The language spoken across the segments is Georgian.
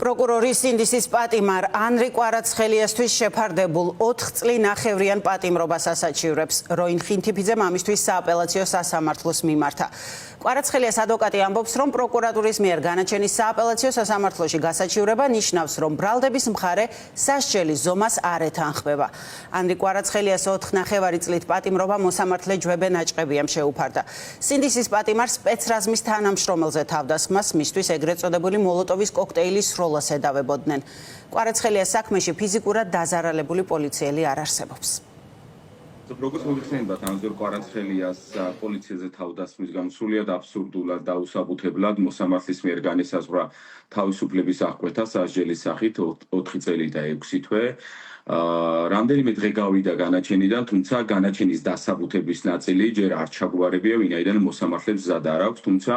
პროკურორის სინდისის პატიმარ ანრი კვარაცხელიასთვის შეფარდებულ 4 წლინახევრიან პატიმრობას ასაჩივრებს როინ ხინთიფიძემ ამისთვის სააპელაციო სასამართლოს მიმართა. კვარაცხელიას ადვოკატი ამბობს, რომ პროკურატურის მიერ განაჩენის სააპელაციო სასამართლოში გასაჩივრება ნიშნავს, რომ ბრალდების მხარე სასჯელის ზომას არ ეთანხმება. ანრი კვარაცხელიას 4,5 წლით პატიმრობა მოსამართლე ჯვებენ აჭყებიამ შეუფარდა. სინდისის პატიმარს სპეცრაზმის თანამშრომელზე თავდასხმას მისთვის ეგრეთ წოდებული მოლოტოვის კოქტეილის სროლას ედავებოდნენ. კვარაცხელიას საქმეში ფიზიკურად დაზარალებული პოლიციელი არ არსებობს. როგორც მოგიხსენებათ, ანზორ კვარაცხელიას პოლიციაზე თავდასხმის გამო სრულიად აბსურდულად და უსაბუთებლად მოსამართლის მიერ განესაზღვრა თავისუფლების აღკვეთა სასჯელის სახით 4 წელი და 6 თვე. რამდენიმე დღე გავიდა განაჩენიდან, თუმცა განაჩენის დასაბუთების ნაწილი ჯერ არ ჩაგვარებია, ვინაიდან მოსამართლებს ზად არ აქვს, თუმცა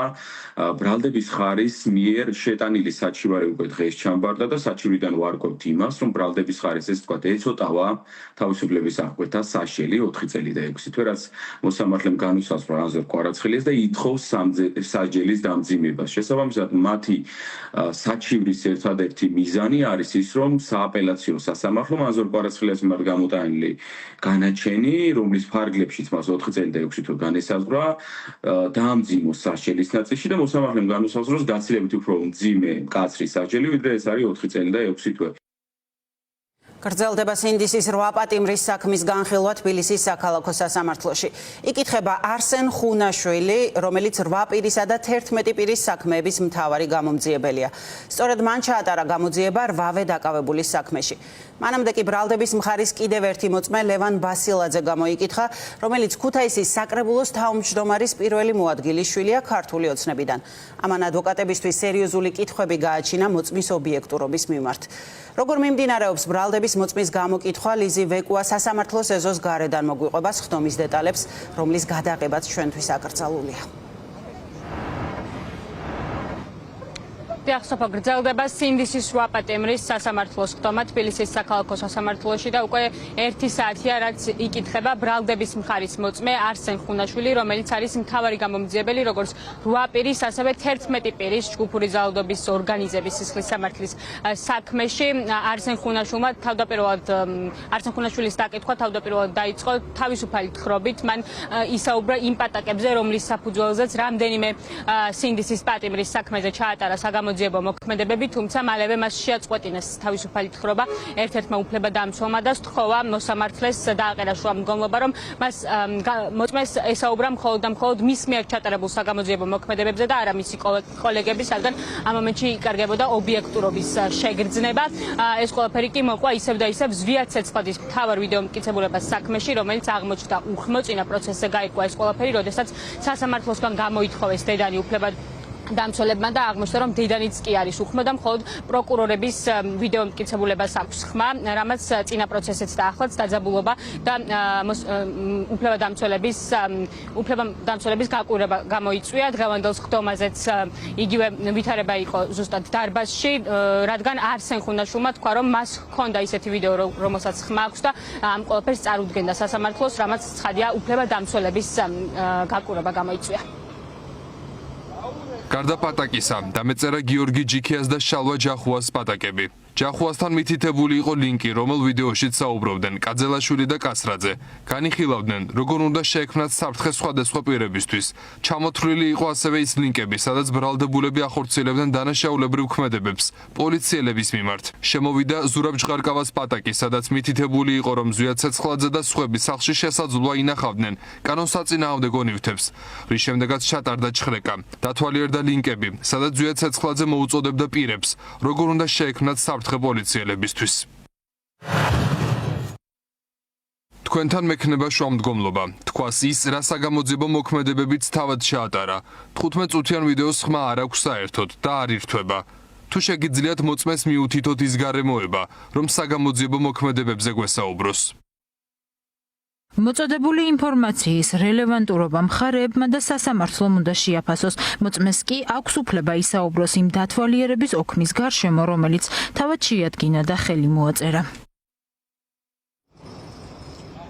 ბრალდების ხარის მიერ შეტანილი საჩივარი უკვე დღეს ჩამბარდა და საჩივრიდან ვარკვევთ იმას, რომ ბრალდების ხარის ეს თქვა ეწოტავა თავისუფლების აღკვეთა სასჯელი 4 წელი და 6 თვე, რაც მოსამართლემ განუსაზღვრა ანზორ კვარაცხელიას და ითხოვს სასჯელის დამძიმებას. შესაბამისად, მათი საჩივრის ერთადერთი მიზანი არის ის, რომ სააპელაციო სასამართლომ ანზორ კვარაცხელიას მიმართ გამოტანილი განაჩენი, რომლის ფარგლებშიც მას 4 წელი და 6 თვე განესაზღვრა, დაამძიმოს სასჯელის ნაწილში და მოსამართლემ განუსაზღვროს გაცილებით უფრო მძიმე მკაცრი სასჯელი, ვიდრე ეს არის 4 წელი და 6 თვე. გრძელდება სინდისის 8 პატიმრის საქმის განხილვა თბილისის საქალაქო სასამართლოში. იკითხება არსენ ხუნაშვილი, რომელიც 8 პირისა და 11 პირის საქმეების მთავარი გამომძიებელია. სწორედ მან ჩაატარა გამოძიება 8-ვე დაკავებულის საქმეში. მანამდე კი ბრალდების მხარის კიდევ ერთი მოწმე ლევან ბასილაძე გამოიკითხა, რომელიც ქუთაისის საკრებულოს თავმჯდომარის პირველი მოადგილიშვილია ქართული ოცნებიდან. ამან ადვოკატებისთვის სერიოზული კითხვები გააჩინა მოწმის ობიექტურობის მიმართ. როგორ მიმდინარეობს ბრალდების მოწმის გამოკითხვა, ლიზი ვეკუა სასამართლოს ეზოს გარედან მოგვიყვება სხდომის დეტალებს, რომლის გადაღებაც ჩვენთვის აკრძალულია. Სოფო გრძელდება სინდისის 8 პატიმრის სასამართლოს ხდომა თბილისის საქალაქო სასამართლოში და უკვე 1 საათია, რაც იკითხება ბრალდების მხარის მოწმე არსენ ხუნაშვილი, რომელიც არის მთავარი გამომძიებელი როგორც 8 პირის, ასევე 11 პირის ჯგუფური ძალადობის ორგანიზების სისხლის სამართლის საქმეში. არსენ ხუნაშვილის დაკითხვა თავდაპირველად დაიწყო თავისუფალი თხრობით. მან ისაუბრა იმ პატაკებზე, რომლის საფუძველზეც რამდენიმე სინდისის პატიმრის საქმეზე ჩაატარა საგამოძიებო მოქმედებები, თუმცა მალევე მას შეაწყვეტინეს თავისუფალი თხრობა ერთ-ერთმა უფლებადამცველმა და სთხოვა მოსამართლეს დააყენა შუამდგომლობა, რომ მას მოწმეს ესაუბრა მხოლოდ და მხოლოდ მის მიერ ჩატარებულ საგამოძიებო მოქმედებებზე და არა მისი კოლეგების, რადგან ამ მომენტში იკარგებოდა ობიექტურობის შეგრძნება. ეს ყველაფერი კი მოყვა ისევ და ისევ ზვია ცეცხლაძის მთავარ ვიდეომტკიცებულებას საქმეში, რომელიც აღმოჩნდა უხმოწინა პროცესზე გაირკვა ეს ყველაფერი, როდესაც სასამართლოსგან გამოითხოვეს დედანი დამცველებმა და აღმოჩნდა, რომ დედანიც კი არის უხმო და მხოლოდ პროკურორების ვიდეომტკიცებულებას აქვს ხმა, რამაც წინა პროცესიც და ახლაც დაძაბულობა და უფლებადამცველების გაკვირვება გამოიწვია. დღევანდელ ხდომაზეც იგივე ვითარება იყო ზუსტად დარბაზში, რადგან არსენ ხუნაშვილმა თქვა, რომ მას ჰქონდა ისეთი ვიდეო, რომელსაც ხმა აქვს და ამ ყველაფერს წარუდგენდა სასამართლოს, რამაც ცხადია უფლებადამცველების გაკვირვება გამოიწვია. გარდა პატაკისა, დამეწერა გიორგი ჯიქიას და შალვა ჯახუას პატაკები. ჯახუასთან მითითებული იყო ლინკი, რომელ ვიდეოშიც საუბრობდნენ კაძელაშვილი და კასრაძე. განიხილავდნენ, როგორ უნდა შეექმნათ საფრთხე სხვადასხვა პირებისთვის. ჩამოთვლილი იყო ასევე ის ლინკები, სადაც ბრალდებულები ახორციელებდნენ დანაშაულებრივ ქმედებებს პოლიციელების მიმართ. შემოვიდა ზურაბ ჟღარკავას პატაკი, სადაც მითითებული იყო, რომ ზვია ცეცხლაძე და სხვები სახლში შესაძლოა ინახავდნენ კანონსაწინააღმდეგო ნივთებს, რის შემდეგაც ჩატარდა ჩხრეკა. დათვალიერდა ლინკები, სადაც ზვია ცეცხლაძე მოუწოდებდა პირებს, როგორ უნდა შეექმნათ საფრთხე პოლიციელებისთვის. თქვენთან მექნება შუამდგომლობა. თქვას ის, რა საგამოძიებო მოქმედებებიც თავად ჩაატარა. 15 წუთიან ვიდეოს ხმა არ აქვს საერთოდ და არ ირთვება. თუ შეგიძლიათ მოწმეს მიუთითოთ ის გარემოება, რომ საგამოძიებო მოქმედებებზე გვესაუბროს. მოწოდებული ინფორმაციის რელევანტურობა მხარეებმა და სასამართლომ უნდა შეაფასოს. მოწმეს კი აქვს უფლება ისაუბროს იმ დათვალიერების ოქმის გარშემო, რომელიც თავად შეადგინა და ხელი მოაწერა.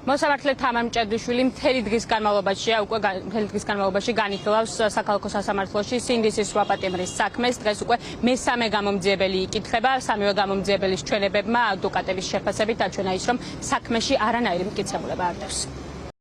მოსამართლე თამარ მჭედრიშვილი მთელი დღის განმავლობაში განიხილავს საქალაქო სასამართლოში სინდისის სვაპატიმრის საქმეს. დღეს უკვე მესამე გამომძიებელი იკითხება. სამივე გამომძიებელის ჩვენებებმა ადვოკატების შეფასებით აჩვენა ის, რომ საქმეში არანაირი მტკიცებულება არ დევს.